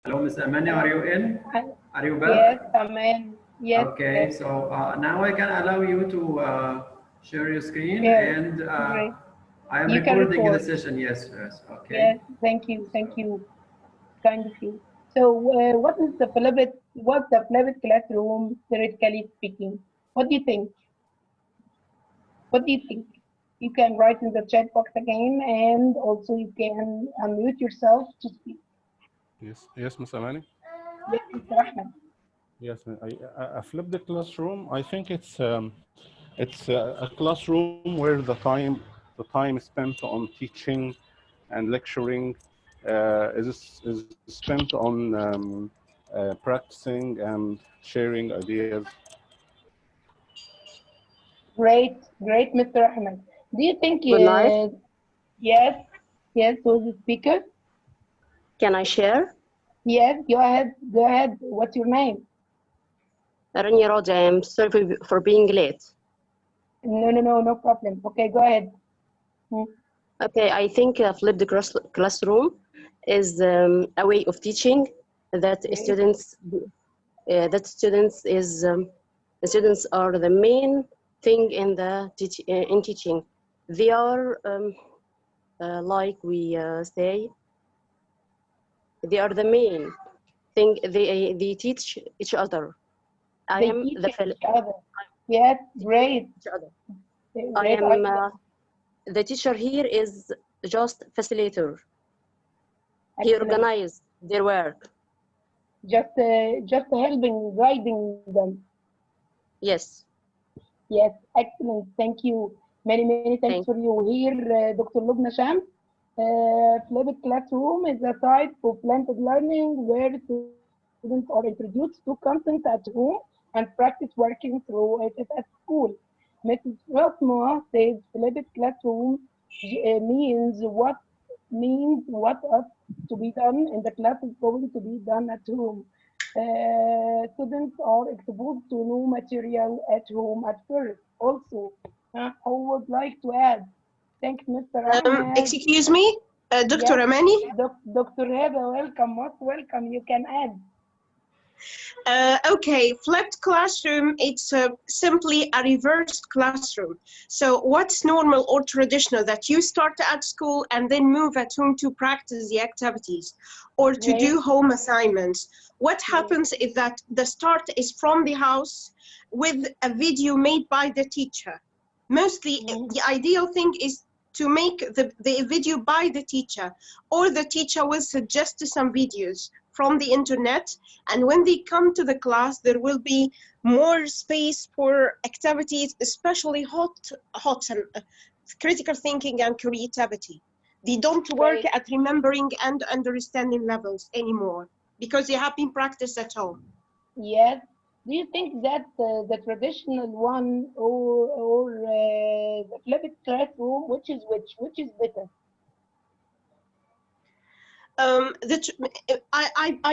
Hello, Miss Amani, are you in? Are you Yes, back? Amen. Yes, Okay, yes. so now I can allow you to share your screen, Share. and Great. I am You can recording the record. session. Yes, yes. Okay. Yes. Thank you. Thank So, you. Kind of you. So, what's the flipped classroom, theoretically speaking? What do you think? What do you think? You can write in the chat box again, and also you can unmute yourself to speak. Yes, Miss Amani. Yes, Mr. Ahmed. Yes, I flipped the classroom. I think it's a classroom where the time spent on teaching and lecturing is spent on practicing and sharing ideas. Great, great, Mr. Ahmed. Do you think, Good night. yes, yes, who's the speaker? Can I share? Yes, go ahead, go ahead. What's your name? Rania Roja, I'm sorry for being late. No problem. Okay, go ahead. Hmm. Okay, I think flipped classroom is a way of teaching that Great, students are the main thing in in teaching. They are like we say, they are the main thing. They teach each other. I they am teach the each other. Yes, great, each other. I great am idea. the teacher here is just facilitator. He Excellent. organized their work. Just helping, guiding them. Yes, Yes, excellent. Thank you. Many thanks thank for you here, Dr. Lubna Shams. Flipped classroom is a type of blended learning where students are introduced to content at home and practice working through it at school. Mrs. Rasma says flipped classroom means what has to be done in the class is going to be done at home. Students are exposed to new material at home at first. Also, I would like to add, thanks, Mr. Ahmed. Excuse me, Dr. Yes, Amani. Dr. Heba, welcome, most welcome. You can add. Okay, flipped classroom, it's simply a reversed classroom. So what's normal or traditional that you start at school and then move at home to practice the activities or to Great, do home assignments? What great, happens is that the start is from the house with a video made by the teacher. Mostly, mm, the ideal thing is to make the video by the teacher, or the teacher will suggest some videos from the internet, and when they come to the class there will be more space for activities, especially hot and critical thinking and creativity. They don't work great. at remembering and understanding levels anymore because they have been practiced at home. Yes. Do you think that the traditional one or the flipped classroom, which is better?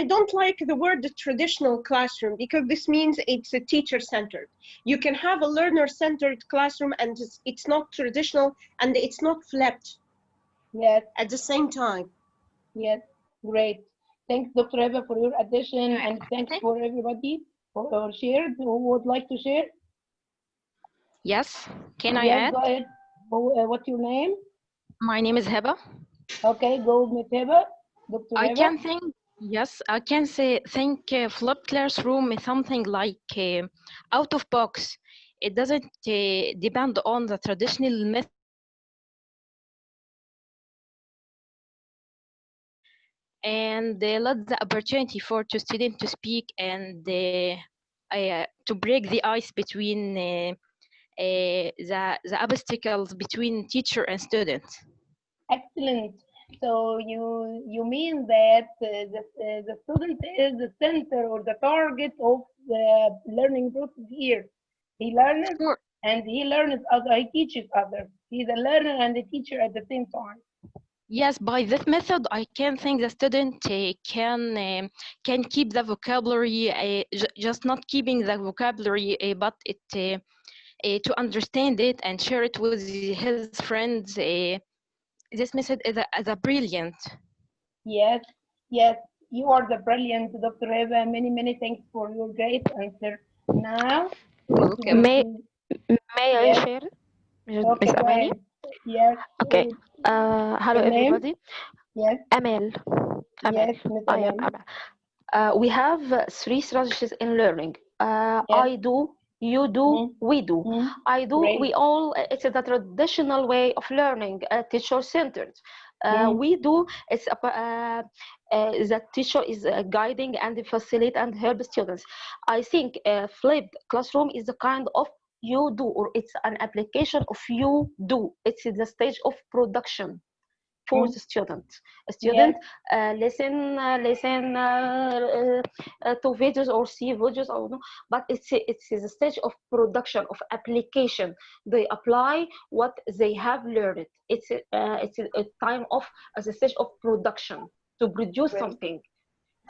I don't like the word the traditional classroom because this means it's a teacher-centered. You can have a learner-centered classroom and it's not traditional and it's not flipped Yes, at the same time. yes, great. Thanks, Dr. Eva, for your addition, and thanks Okay. for everybody for shared who would like to share. Yes. Can I Yes, add? go ahead. What's your name? My name is Heba. Okay, go, Miss Eva. Dr. I Eva. can think, yes, I can say think flipped classroom is something like out of box. It doesn't depend on the traditional method. And let the opportunity for to student to speak and to break the ice between the obstacles between teacher and student. Excellent. So you mean that the student is the center or the target of the learning process here. He Of learns course. and he learns other. He teaches others. He's a learner and a teacher at the same time. Yes, by this method, I can think the student can keep the vocabulary, just not keeping the vocabulary, but to understand it and share it with his friends. This method is a brilliant. Yes, yes. You are the brilliant Dr. Eva. Many, many thanks for your great answer. Now, let's Welcome. move May to, may I yes, share, okay, Miss go Amani? ahead. Yes, Okay. Hello, your name? everybody. Yes, Amal. Amal. yes, Miss I am Aman. Amal. We have three strategies in learning. Yes, I do, you do, we do. I do, great. we all, it's the traditional way of learning, teacher-centered. We do, it's the teacher is guiding and facilitate and help students. I think flipped classroom is the kind of you do, or it's an application of you do. It's the stage of production for the student. A student Yes, listen to videos or see videos or no, but it's a stage of production of application. They apply what they have learned. It's a time of as a stage of production to produce great. something.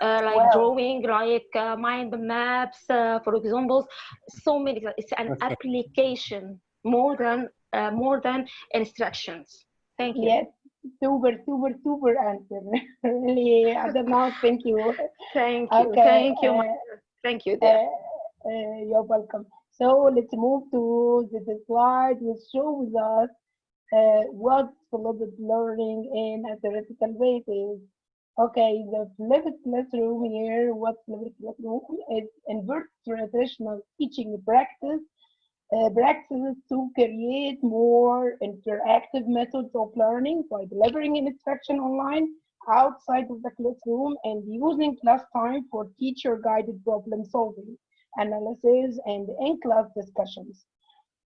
Like Well, drawing, like mind maps, for example, so many. It's an application more than instructions. Thank you. yes, super, super, super answer. Really, I don't know. Thank you. Thank you. Okay, Thank you. Thank you, dear. you're welcome. So let's move to the slide which shows us what flipped learning in a theoretical basis. Okay, the flipped classroom here, what flipped classroom is invert traditional teaching practices to create more interactive methods of learning by delivering instruction online outside of the classroom and using class time for teacher-guided problem solving, analysis, and in-class discussions,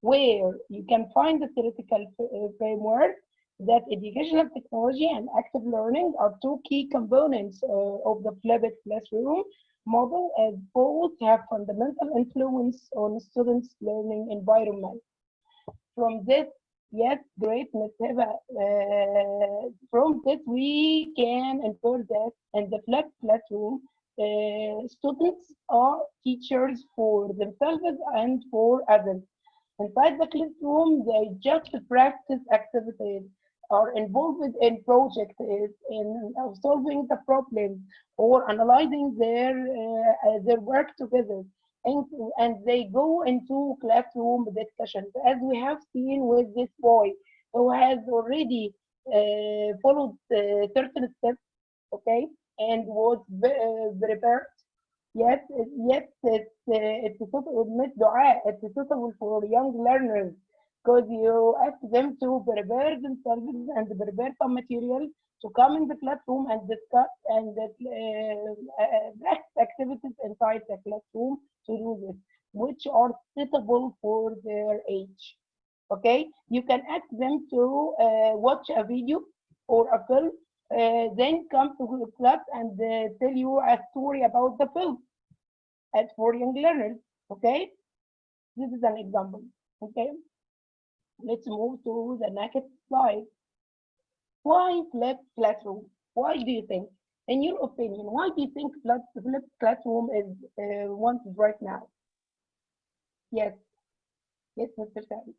where you can find the theoretical framework that educational technology and active learning are two key components of the flipped classroom model, as both have fundamental influence on students' learning environment. From this, yes, great, Ms. Heba, from this we can infer that in the flipped classroom, students are teachers for themselves and for others. Inside the classroom, they just practice activities, are involved in projects, in solving the problems, or analyzing their work together. And, and they go into classroom discussions, as we have seen with this boy who has already followed certain steps, okay, and was prepared. Yes, yes, it's not dua, it's suitable for young learners because you ask them to prepare themselves and prepare some material to come in the classroom and discuss and practice activities inside the classroom to do this, which are suitable for their age. Okay, you can ask them to watch a video or a film, then come to the class and tell you a story about the film as for young learners. Okay, this is an example. Okay, let's move to the next slide. Why flipped classroom? Why do you think, in your opinion, why do you think flipped classroom is wanted right now? Yes, yes, Mr. Sadi.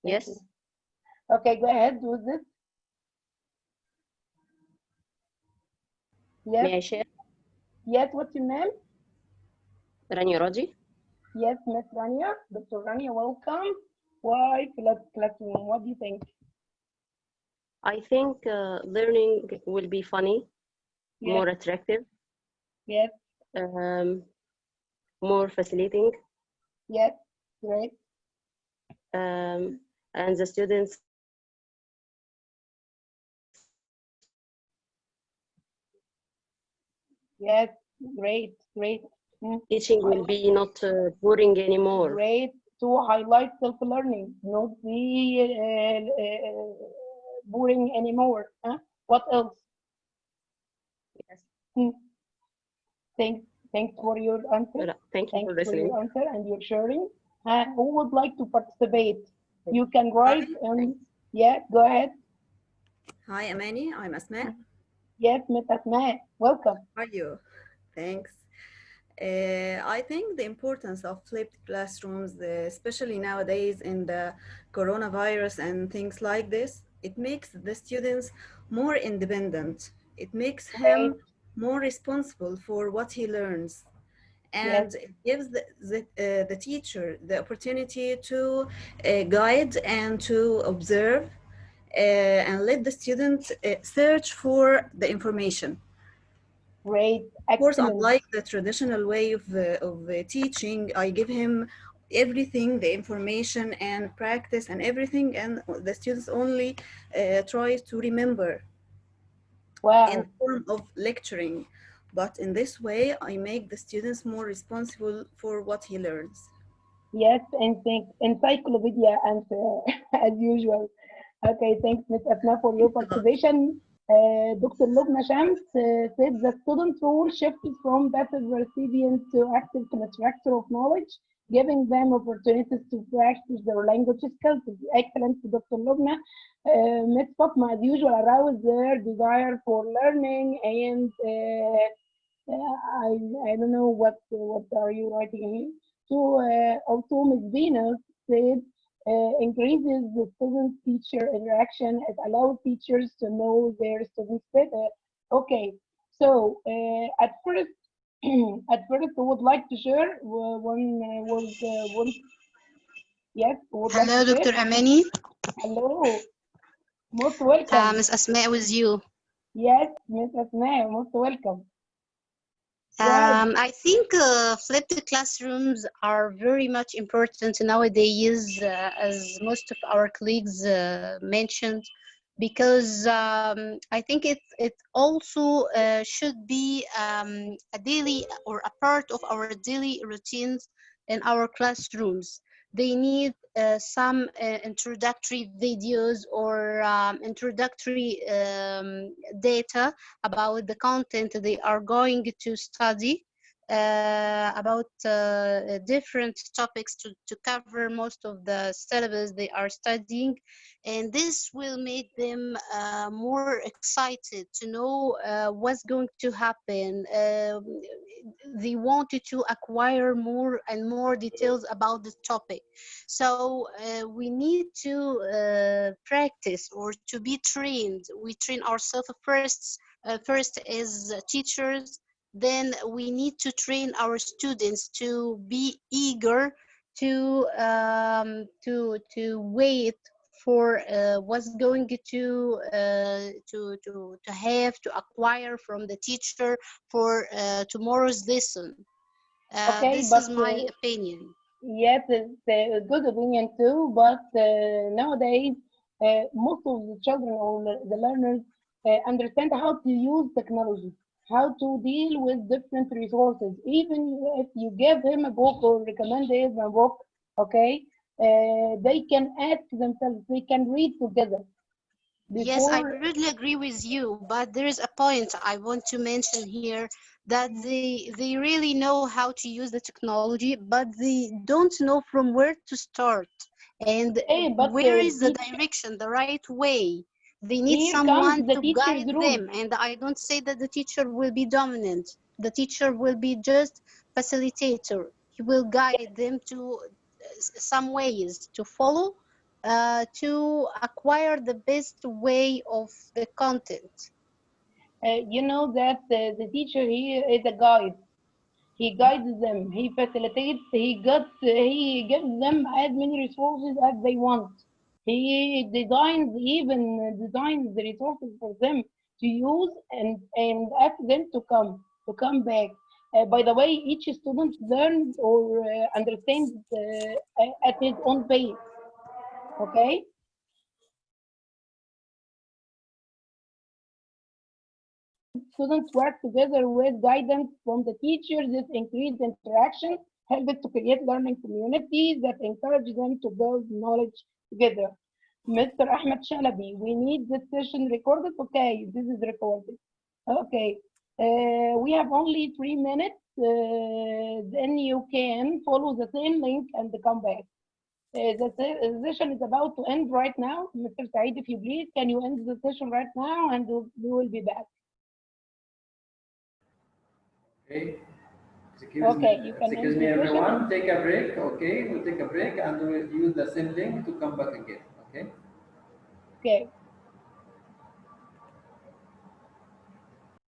Thank Yes. you. Okay, go ahead with this. Yes, May I share? yes, what's your name? Rania Raji. Yes, Miss Rania. Dr. Rania, welcome. Why flipped classroom? What do you think? I think learning will be funny, Yes, more attractive, yes, um, more facilitating, yes, great. and the students Yes, great, great. Mm. teaching will I- be not boring anymore. Great to highlight self-learning, not be boring anymore. Huh? What else? Yes. Hmm. Thanks, thanks for your answer. Thank you for Thanks for listening. your answer and your sharing. Who would like to participate? You can Hi, write. Yeah, go ahead. hi, Amani. I'm Asma. Yes, Ms. Asma, welcome. How are you? Thanks. I think the importance of flipped classrooms, especially nowadays in the coronavirus and things like this, it makes the students more independent. It makes Great. him more responsible for what he learns. Yes. And it gives the teacher the opportunity to guide and to observe and let the student search for the information. Great. Of course, Excellent. unlike the traditional way of teaching, I give him everything, the information and practice and everything, and the students only try to remember in Wow. form of lecturing. But in this way, I make the students more responsible for what he learns. Yes, and think encyclopedia answer as usual. Okay, thanks, Ms. Asma, for your Thanks a lot. participation. Dr. Lubna Shams said the student role shifted from passive recipient to active constructor of knowledge, giving them opportunities to practice their language skills. Excellent, Dr. Lubna. Ms. Fatma, as usual, aroused their desire for learning and I don't know what are you writing here. So also Ms. Venus said increases the student-teacher interaction. It allows teachers to know their students better. Okay, so at first, at first, I would like to share one. Yes, would like Hello, to share. Dr. Amani. Hello, most welcome. Miss Asma with you. Yes, Miss Asma, most welcome. Go ahead. I think flipped classrooms are very much important nowadays, as most of our colleagues mentioned, because I think it also should be a daily or a part of our daily routines in our classrooms. They need some introductory videos or introductory data about the content they are going to study, about different topics to cover most of the syllabus they are studying, and this will make them more excited to know what's going to happen. They wanted to acquire more and more details about the topic, so we need to practice or to be trained. We train ourselves first as teachers, then we need to train our students to be eager to wait for what's going to have to acquire from the teacher for tomorrow's lesson. Okay, This but is my opinion. yes, it's a good opinion too, but nowadays most of the children or the learners understand how to use technology, how to deal with different resources. Even if you give him a book or recommend him a book, okay, they can ask themselves, they can read together Yes, I before. really agree with you, but there is a point I want to mention here, that they really know how to use the technology, but they don't know from where to start and Okay, but where is the direction, the right way. They need here comes someone the to teacher's guide role. them, and I don't say that the teacher will be dominant. The teacher will be just facilitator. He will guide them to some ways to follow, to acquire the best way of the content. You know that the teacher here is a guide. He guides them. He facilitates. He gives them as many resources as they want. He designs the resources for them to use and ask them to come back. By the way, each student learns or understands at his own pace. Okay. Students work together with guidance from the teachers. This increased interaction helps to create learning communities that encourage them to build knowledge together. Mr. Ahmed Shalabi, we need this session recorded. Okay, this is recorded. Okay, we have only 3 minutes. Then you can follow the same link and come back. The session is about to end right now. Mr. Said, if you please, can you end the session right now and we will be back. Okay. Okay, you can Excuse end me, the session. everyone. Take a break. Okay, we'll take a break and we'll use the same link to come back again. Okay. Okay.